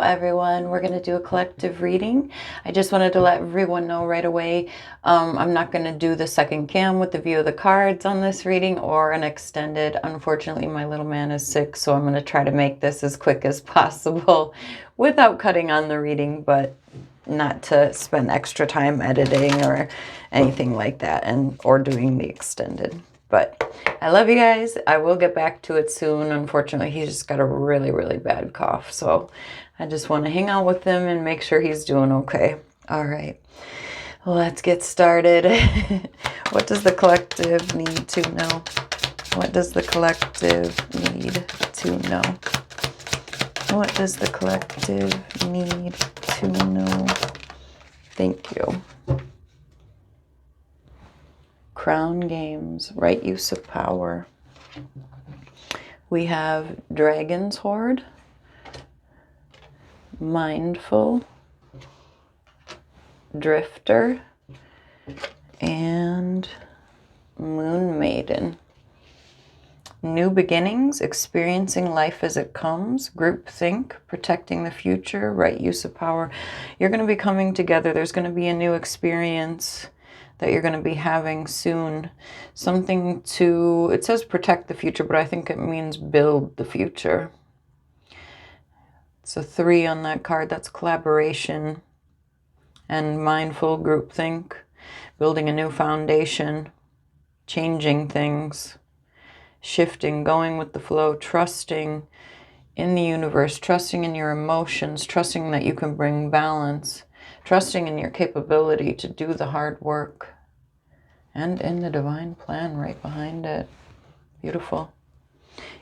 everyone. We're going to do a collective reading. I just wanted to let everyone know right away, I'm not going to do the second cam with the view of the cards on this reading or an extended. Unfortunately, my little man is sick, so I'm going to try to make this as quick as possible without cutting on the reading, but not to spend extra time editing or anything like that, or doing the extended. But I love you guys. I will get back to it soon. Unfortunately, he's just got a really, really bad cough. So I just want to hang out with him and make sure he's doing okay. All right. Let's get started. What does the collective need to know? What does the collective need to know? What does the collective need to know? Thank you. Crown Games, right use of power. We have Dragon's Hoard, Mindful, Drifter, and Moon Maiden. New beginnings, experiencing life as it comes, groupthink, protecting the future, right use of power. You're going to be coming together. There's going to be a new experience that you're going to be having soon. Something to, it says protect the future, but I think it means build the future. It's a 3 on that card. That's collaboration and mindful, groupthink, building a new foundation, changing things, shifting, going with the flow, trusting in the universe, trusting in your emotions, trusting that you can bring balance, trusting in your capability to do the hard work, and in the divine plan right behind it. Beautiful.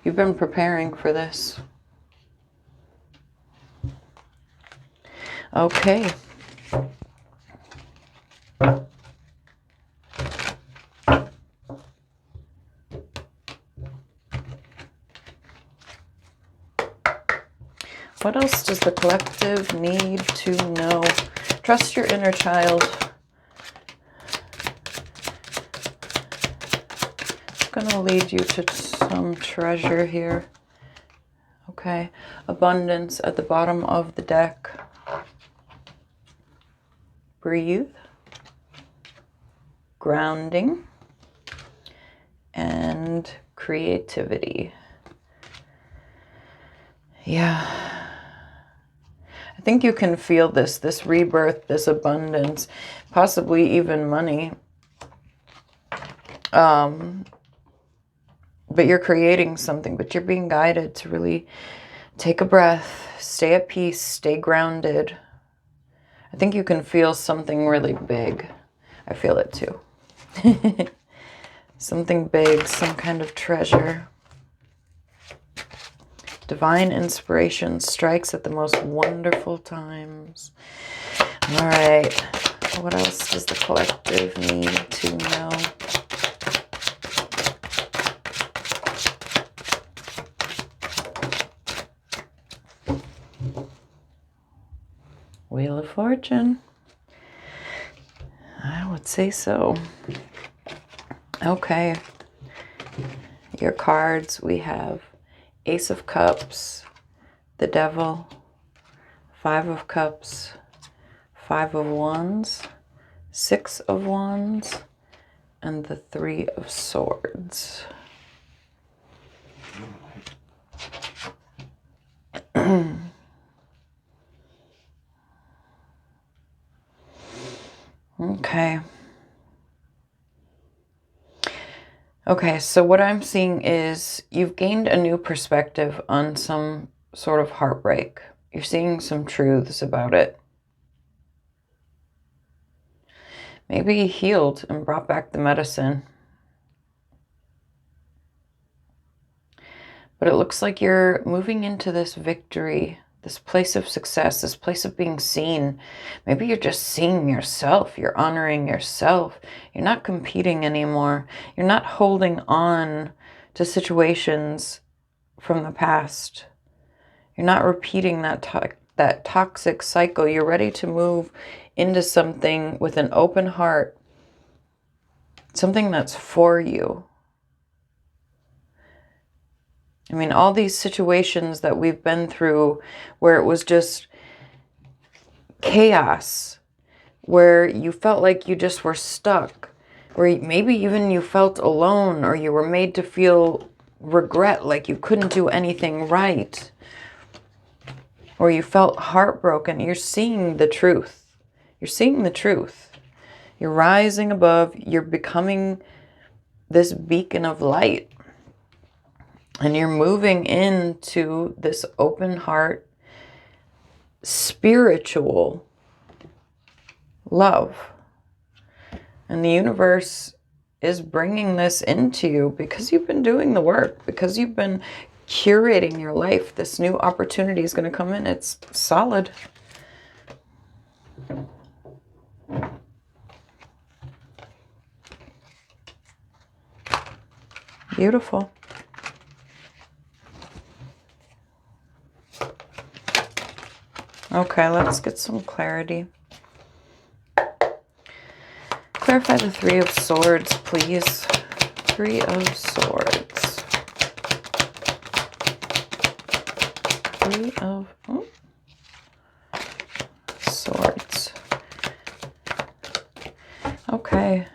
You've been preparing for this. Okay. What else does the collective need to know? Trust your inner child. It's going to lead you to some treasure here. Okay. Abundance at the bottom of the deck. Breathe. Grounding. And creativity. Yeah. I think you can feel this rebirth, this abundance, possibly even money. But you're creating something, but you're being guided to really take a breath, stay at peace, stay grounded. I think you can feel something really big. I feel it too. Something big, some kind of treasure. Divine inspiration strikes at the most wonderful times. All right. What else does the collective need to know? Wheel of Fortune. I would say so. Okay. Your cards, we have Ace of Cups, the Devil, 5 of Cups, 5 of Wands, 6 of Wands, and the 3 of Swords. Okay. Okay, so what I'm seeing is you've gained a new perspective on some sort of heartbreak. You're seeing some truths about it. Maybe you healed and brought back the medicine. But it looks like you're moving into this victory, this place of success, this place of being seen. Maybe you're just seeing yourself. You're honoring yourself. You're not competing anymore. You're not holding on to situations from the past. You're not repeating that toxic cycle. You're ready to move into something with an open heart, something that's for you. I mean, all these situations that we've been through where it was just chaos, where you felt like you just were stuck, where maybe even you felt alone, or you were made to feel regret, like you couldn't do anything right, or you felt heartbroken. You're seeing the truth. You're seeing the truth. You're rising above. You're becoming this beacon of light. And you're moving into this open heart, spiritual love. And the universe is bringing this into you because you've been doing the work, because you've been curating your life. This new opportunity is going to come in. It's solid. Beautiful. Okay, let's get some clarity. Clarify the Three of Swords, please. Three of Swords. Three of Swords. Okay.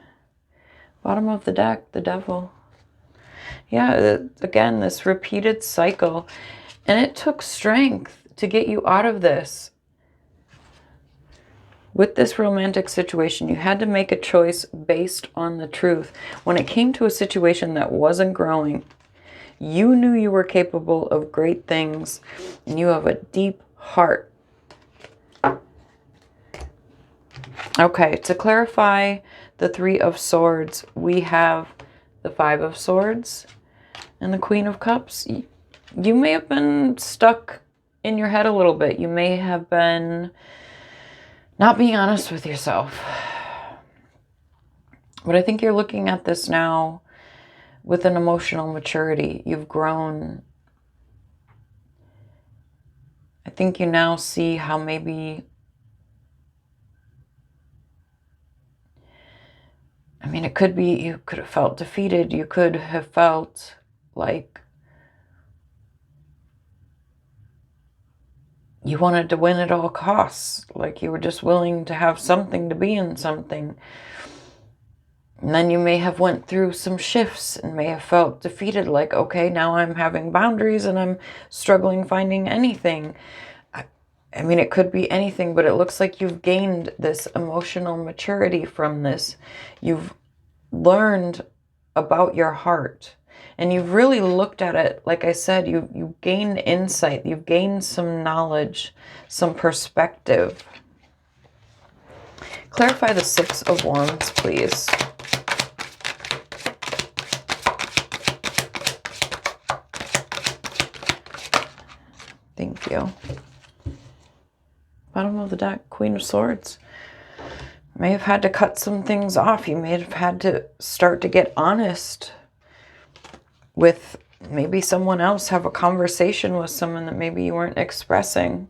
Bottom of the deck, the Devil. Yeah, again, this repeated cycle. And it took strength to get you out of this. With this romantic situation, you had to make a choice based on the truth. When it came to a situation that wasn't growing, you knew you were capable of great things, and you have a deep heart. Okay, to clarify the Three of Swords, we have the Five of Swords and the Queen of Cups. You may have been stuck in your head a little bit. You may have been not being honest with yourself. But I think you're looking at this now with an emotional maturity. You've grown. I think you now see how maybe, I mean, it could be you could have felt defeated. You could have felt like you wanted to win at all costs, like you were just willing to have something to be in something. And then you may have went through some shifts and may have felt defeated, like, okay, now I'm having boundaries and I'm struggling finding anything. I mean, it could be anything, but it looks like you've gained this emotional maturity from this. You've learned about your heart. And you've really looked at it, like I said, you gained insight, you've gained some knowledge, some perspective. Clarify the Six of Wands, please. Thank you. Bottom of the deck, Queen of Swords. May have had to cut some things off. You may have had to start to get honest with maybe someone else, have a conversation with someone that maybe you weren't expressing.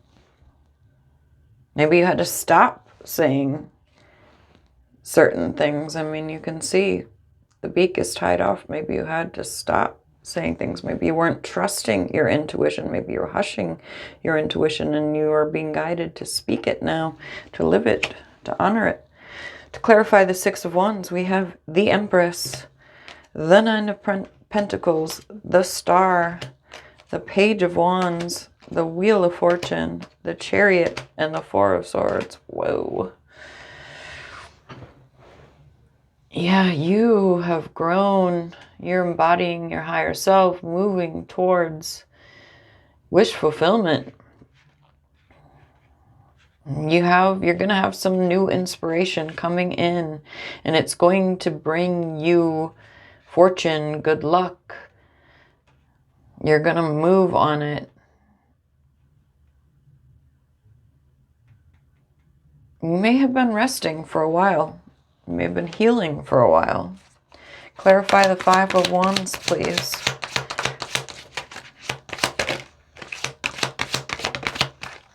Maybe you had to stop saying certain things. I mean, you can see the beak is tied off. Maybe you had to stop saying things. Maybe you weren't trusting your intuition. Maybe you're hushing your intuition and you are being guided to speak it now, to live it, to honor it. To clarify the Six of Wands, we have the Empress, the Nine of Pentacles, the Star, the Page of Wands, the Wheel of Fortune, the Chariot, and the Four of Swords. Whoa. Yeah, you have grown. You're embodying your higher self, moving towards wish fulfillment. You're going to have some new inspiration coming in, and it's going to bring you fortune, good luck. You're going to move on it. You may have been resting for a while. You may have been healing for a while. Clarify the Five of Wands, please.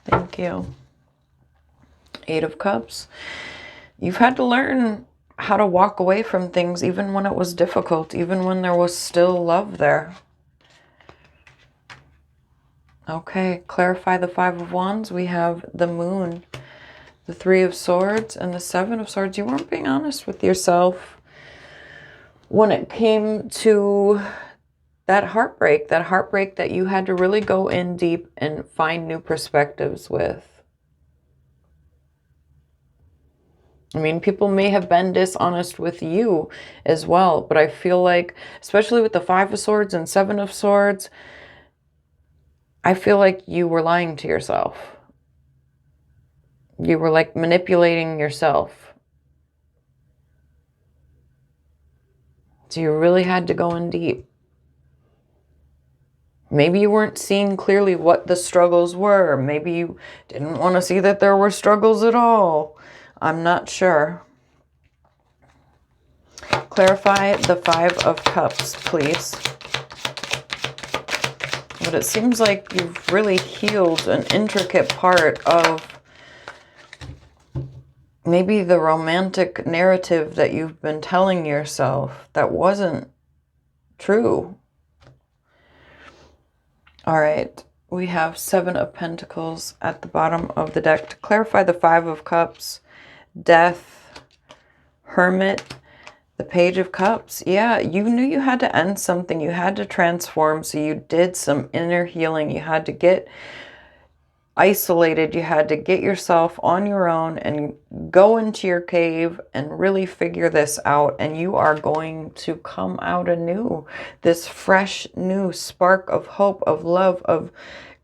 Thank you. Eight of Cups. You've had to learn how to walk away from things even when it was difficult, even when there was still love there. Okay, clarify the Five of Wands. We have the Moon, The Three of Swords and the Seven of Swords. You weren't being honest with yourself when it came to that heartbreak that you had to really go in deep and find new perspectives with. I mean, people may have been dishonest with you as well, but I feel like, especially with the Five of Swords and Seven of Swords, I feel like you were lying to yourself. You were like manipulating yourself. So you really had to go in deep. Maybe you weren't seeing clearly what the struggles were. Maybe you didn't want to see that there were struggles at all. I'm not sure. Clarify the Five of Cups, please. But it seems like you've really healed an intricate part of maybe the romantic narrative that you've been telling yourself that wasn't true. All right, we have Seven of Pentacles at the bottom of the deck. To clarify the Five of Cups, Death, Hermit, the Page of Cups. Yeah, you knew you had to end something. You had to transform. So you did some inner healing. You had to get isolated. You had to get yourself on your own and go into your cave and really figure this out. And you are going to come out anew. This fresh new spark of hope, of love, of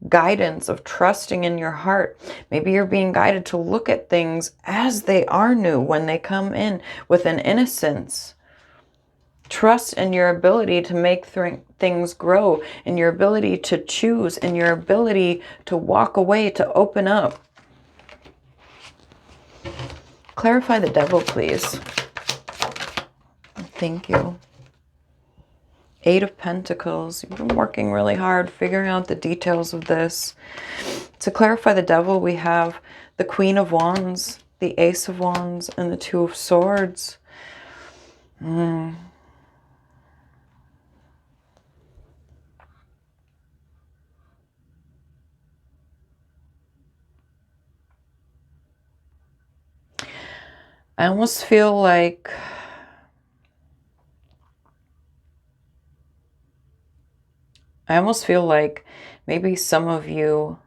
guidance, of trusting in your heart. Maybe you're being guided to look at things as they are new when they come in with an innocence. Trust in your ability to make things grow, in your ability to choose, in your ability to walk away, to open up. Clarify the Devil, please. Thank you. Eight of Pentacles. You've been working really hard figuring out the details of this. To clarify the Devil, we have the Queen of Wands, the Ace of Wands, and the Two of Swords. I almost feel like maybe some of you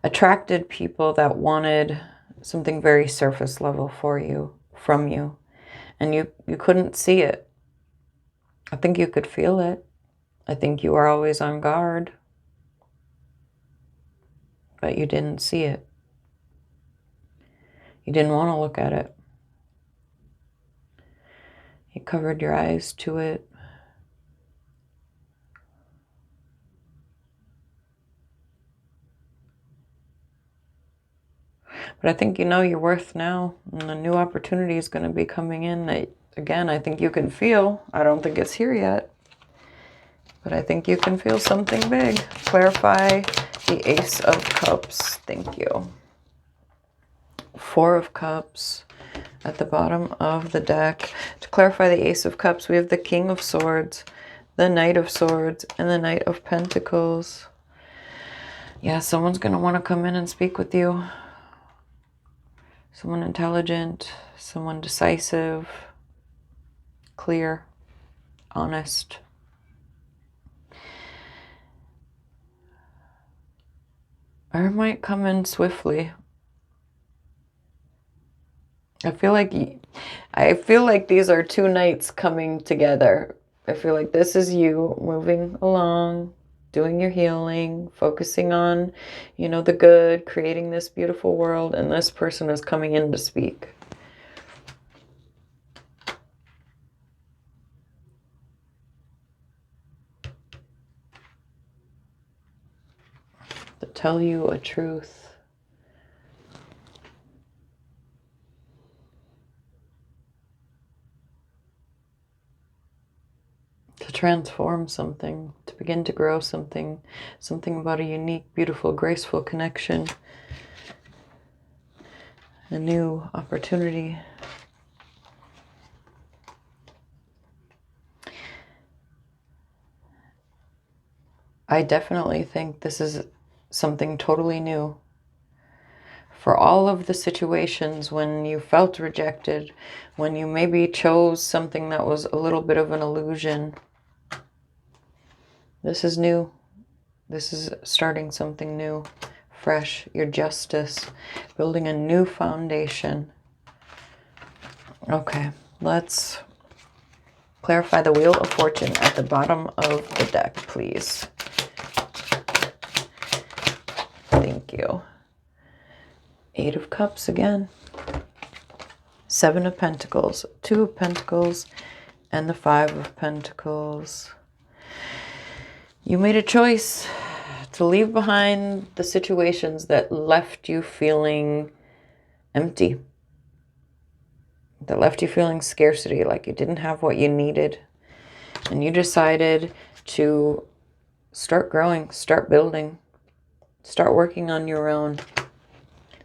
attracted people that wanted something very surface level from you, and you couldn't see it. I think you could feel it. I think you were always on guard, but you didn't see it. You didn't want to look at it. You covered your eyes to it. But I think you know your worth now, and a new opportunity is going to be coming in that, again, I think you can feel. I don't think it's here yet, but I think you can feel something big. Clarify the Ace of Cups. Thank you. Four of Cups at the bottom of the deck. To clarify the Ace of Cups, we have the King of Swords, the Knight of Swords, and the Knight of Pentacles. Yeah, someone's going to want to come in and speak with you. Someone intelligent, someone decisive, clear, honest. Or might come in swiftly. I feel like these are two knights coming together. I feel like this is you moving along, doing your healing, focusing on, the good, creating this beautiful world, and this person is coming in to speak. To tell you a truth. To transform something, to begin to grow something about a unique, beautiful, graceful connection, a new opportunity. I definitely think this is something totally new for all of the situations when you felt rejected, when you maybe chose something that was a little bit of an illusion. This is new. This is starting something new, fresh, your justice, building a new foundation. Okay, let's clarify the Wheel of Fortune at the bottom of the deck, please. Thank you. 8 of Cups again. 7 of Pentacles, 2 of Pentacles, and the 5 of Pentacles. You made a choice to leave behind the situations that left you feeling empty, that left you feeling scarcity, like you didn't have what you needed. And you decided to start growing, start building, start working on your own,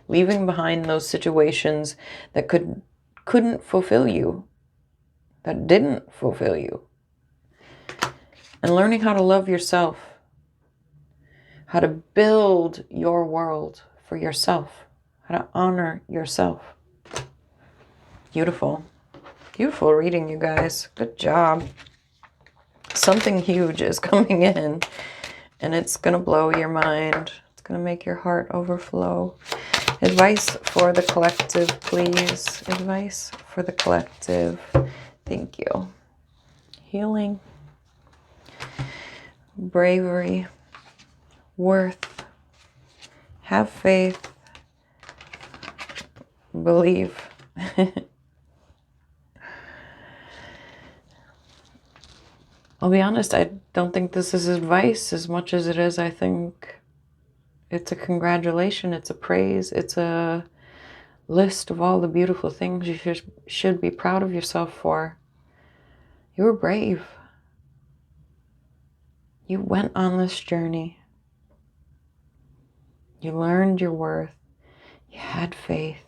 leaving behind those situations that couldn't fulfill you, that didn't fulfill you. And learning how to love yourself, how to build your world for yourself, how to honor yourself. Beautiful. Beautiful reading, you guys. Good job. Something huge is coming in, and it's going to blow your mind. It's going to make your heart overflow. Advice for the collective, please. Advice for the collective. Thank you. Healing. Bravery. Worth. Have faith. Believe. I'll be honest, I don't think this is advice as much as it is, I think it's a congratulation, it's a praise, it's a list of all the beautiful things you should be proud of yourself for. You were brave. You went on this journey. You learned your worth. You had faith.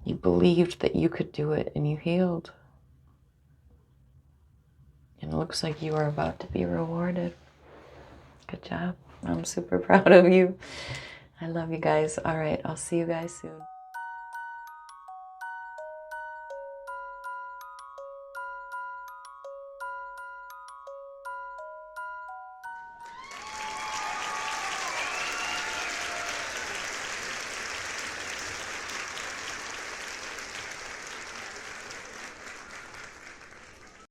You believed that you could do it, and you healed. And it looks like you are about to be rewarded. Good job. I'm super proud of you. I love you guys. All right, I'll see you guys soon.